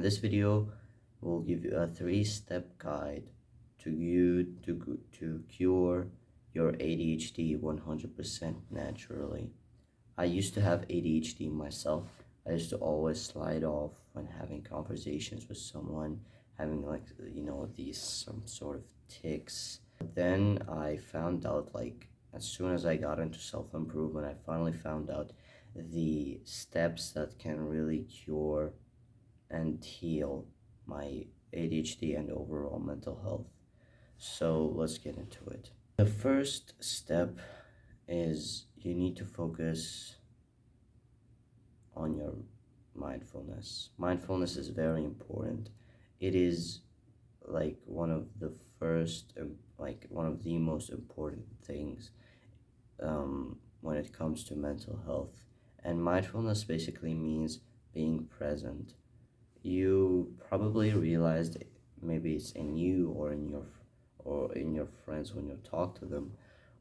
This video will give you a 3-step guide to cure your ADHD 100% naturally. I used to have ADHD myself. I used to always slide off when having conversations with someone, having these some sort of tics. But then I found out, like, as soon as I got into self-improvement, I finally found out the steps that can really cure and heal my ADHD and overall mental health. So let's get into it. The first step is you need to focus on your mindfulness. Mindfulness is very important. It is like one of the first, like one of the most important things when it comes to mental health. And mindfulness basically means being present. You probably realized, maybe it's in you or in your friends, when you talk to them,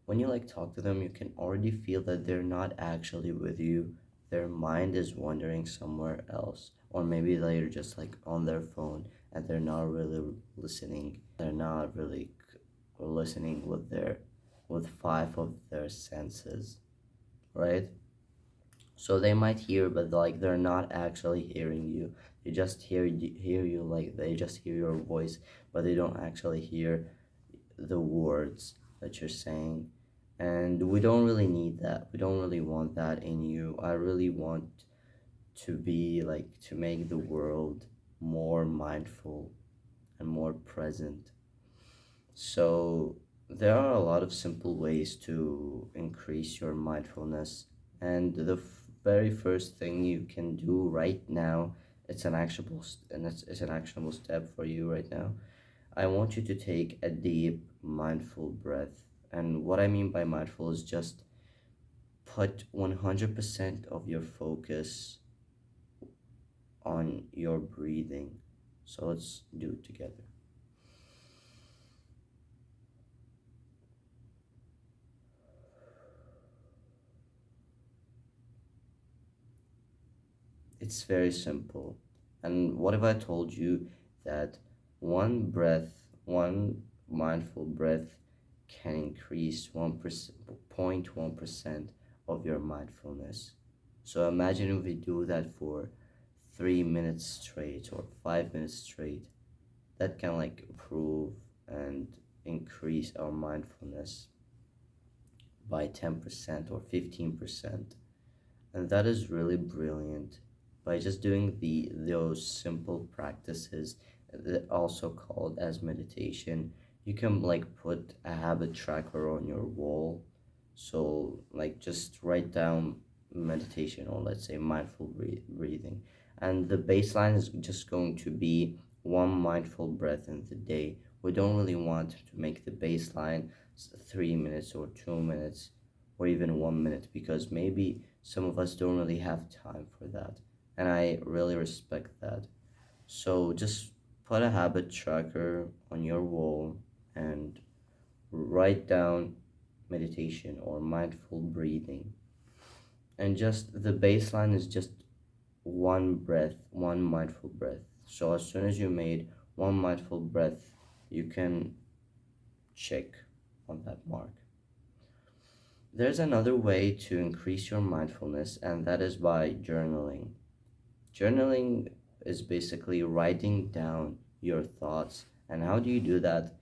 when you talk to them, you can already feel that they're not actually with you. Their mind is wandering somewhere else, or maybe they're just on their phone and they're not really listening. They're not really listening with 5 of their senses, right? So they might hear, but they're not actually hearing you. They just hear you, like they just hear your voice, but they don't actually hear the words that you're saying. And we don't really need that. We don't really want that in you. I really want to make the world more mindful and more present. So there are a lot of simple ways to increase your mindfulness, and the very first thing you can do right now, it's an actionable step for you right now. I want you to take a deep mindful breath. And what I mean by mindful is just put 100% of your focus on your breathing. So let's do it together. It's very simple. And what if I told you that one mindful breath can increase 0.1% of your mindfulness? So imagine if we do that for 3 minutes straight or 5 minutes straight. That can improve and increase our mindfulness by 10% or 15. And that is really brilliant. By just doing those simple practices, also called as meditation, you can put a habit tracker on your wall. So just write down meditation, or let's say mindful breathing, and the baseline is just going to be one mindful breath in the day. We don't really want to make the baseline 3 minutes or 2 minutes or even 1 minute, because maybe some of us don't really have time for that, and I really respect that. So just put a habit tracker on your wall and write down meditation or mindful breathing. And just the baseline is just one breath, one mindful breath. So as soon as you made one mindful breath, you can check on that mark. There's another way to increase your mindfulness, and that is by journaling. Journaling is basically writing down your thoughts. And how do you do that?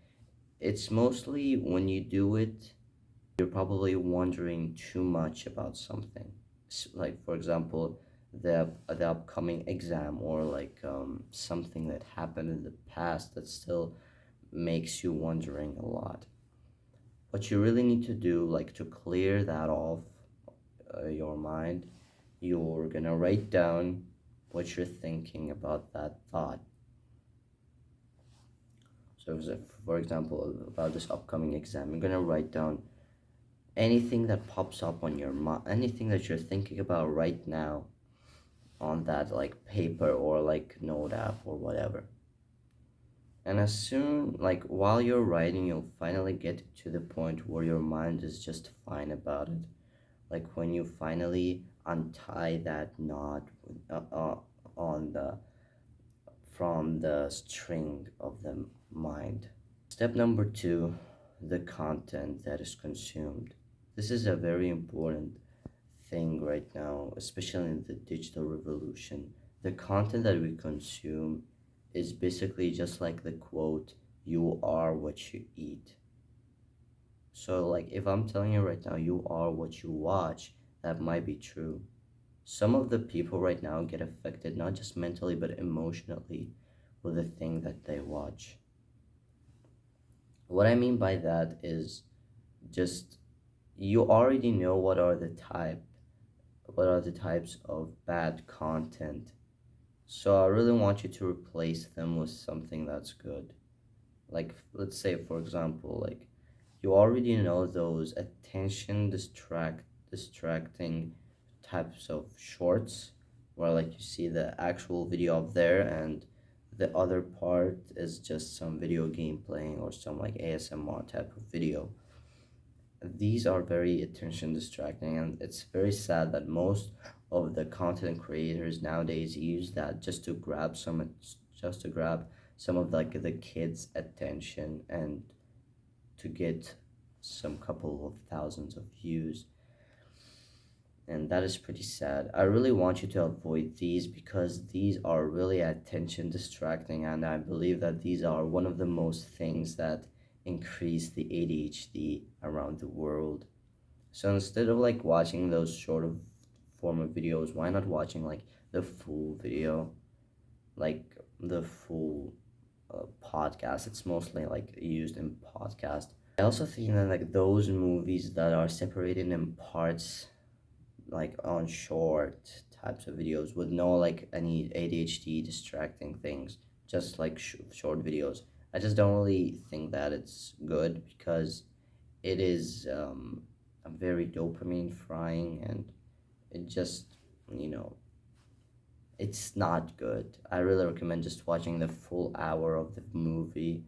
It's mostly when you do it, you're probably wondering too much about something. Like, for example, the upcoming exam, or something that happened in the past that still makes you wondering a lot. What you really need to do, to clear that off your mind, you're gonna write down what you're thinking about that thought. So, for example, about this upcoming exam, you're gonna write down anything that pops up on your mind, anything that you're thinking about right now, on that paper or note app or whatever. And as soon, while you're writing, you'll finally get to the point where your mind is just fine about it. When you finally untie that knot on the from the string of the mind. Step number two, the content that is consumed. This is a very important thing right now, especially in the digital revolution. The content that we consume is basically just like the quote, you are what you eat. So, like, if I'm telling you right now, you are what you watch, that might be true. Some of the people right now get affected not just mentally but emotionally with the thing that they watch. What I mean by that is just you already know what are the types of bad content. So I really want you to replace them with something that's good. Like, let's say for example, like, you already know those distracting types of shorts where like you see the actual video up there and the other part is just some video game playing or some like ASMR type of video. These are very attention distracting, and it's very sad that most of the content creators nowadays use that just to grab some of like the kids attention and to get some couple of thousands of views, and that is pretty sad. I really want you to avoid these because these are really attention distracting, and I believe that these are one of the most things that increase the ADHD around the world. So instead of like watching those short of form of videos, why not watching like the full video, like the full podcast? It's mostly like used in podcast. I also think that like those movies that are separated in parts, like on short types of videos with no like any ADHD distracting things, just like short videos. I just don't really think that it's good because it is a very dopamine frying, and it just, you know, it's not good. I really recommend just watching the full hour of the movie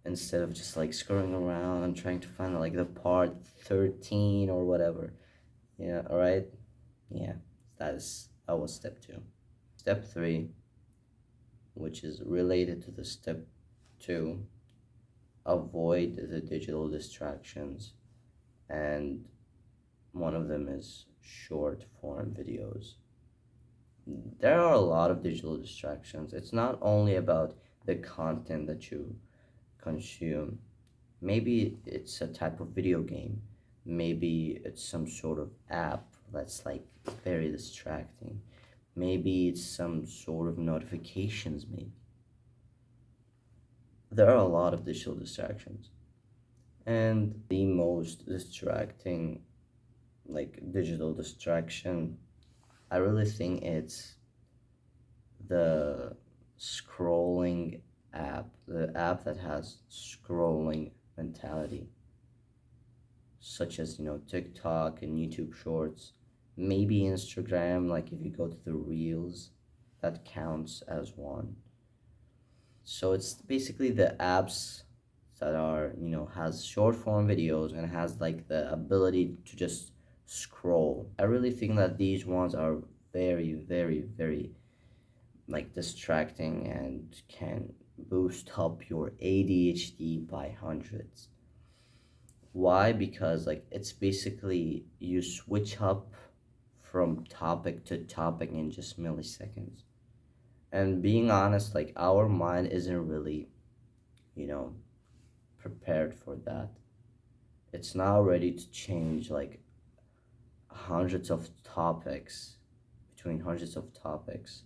instead of just like scrolling around and trying to find like the part 13 or whatever. Yeah, all right. Yeah, that was step two. Step three, which is related to the step two, avoid the digital distractions, and one of them is short form videos. There are a lot of digital distractions. It's not only about the content that you consume. Maybe it's a type of video game. Maybe it's some sort of app that's like very distracting. Maybe it's some sort of notifications, maybe. There are a lot of digital distractions. And the most distracting, like digital distraction, I really think it's the scrolling app, the app that has scrolling mentality, such as, you know, TikTok and YouTube Shorts, maybe Instagram, like if you go to the Reels, that counts as one. So it's basically the apps that are, you know, has short form videos and has like the ability to just scroll. I really think that these ones are very, very, very like distracting and can boost up your ADHD by hundreds. Why? Because like it's basically you switch up from topic to topic in just milliseconds. And being honest, like our mind isn't really, you know, prepared for that. It's not ready to change like hundreds of topics between hundreds of topics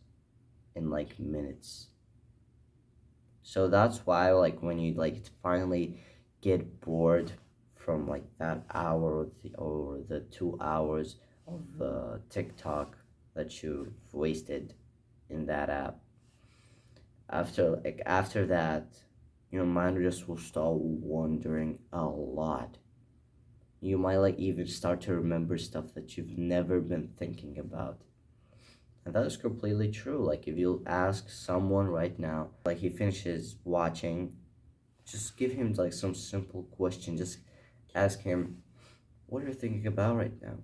in like minutes. So that's why like when you like finally get bored from like that hour or the 2 hours of TikTok that you've wasted in that app, after that, your mind just will start wandering a lot. You might like even start to remember stuff that you've never been thinking about. And that is completely true. Like if you ask someone right now, like he finishes watching, just give him like some simple question. Just ask him, what are you thinking about right now?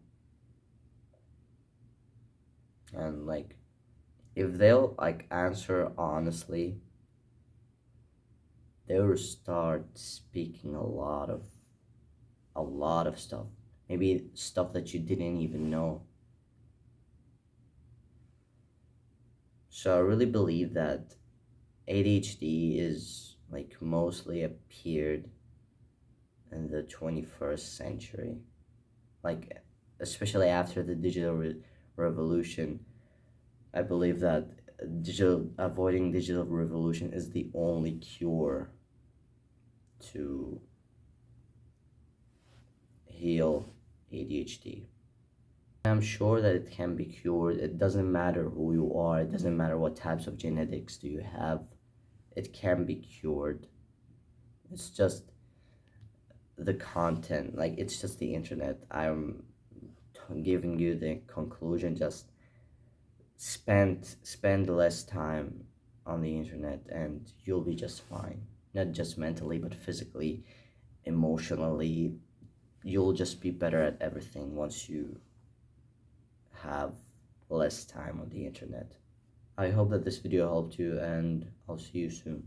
And like If they'll like answer honestly, they will start speaking a lot of stuff. Maybe stuff that you didn't even know. So I really believe that ADHD is like mostly appeared in the 21st century. Like especially after the revolution, I believe that avoiding digital revolution is the only cure to heal ADHD. I'm sure that it can be cured. It doesn't matter who you are, it doesn't matter what types of genetics do you have. It can be cured. It's just the content, like it's just the internet. I'm giving you the conclusion. Just spend less time on the internet and you'll be just fine. Not just mentally, but physically, emotionally. You'll just be better at everything once you have less time on the internet. I hope that this video helped you, and I'll see you soon.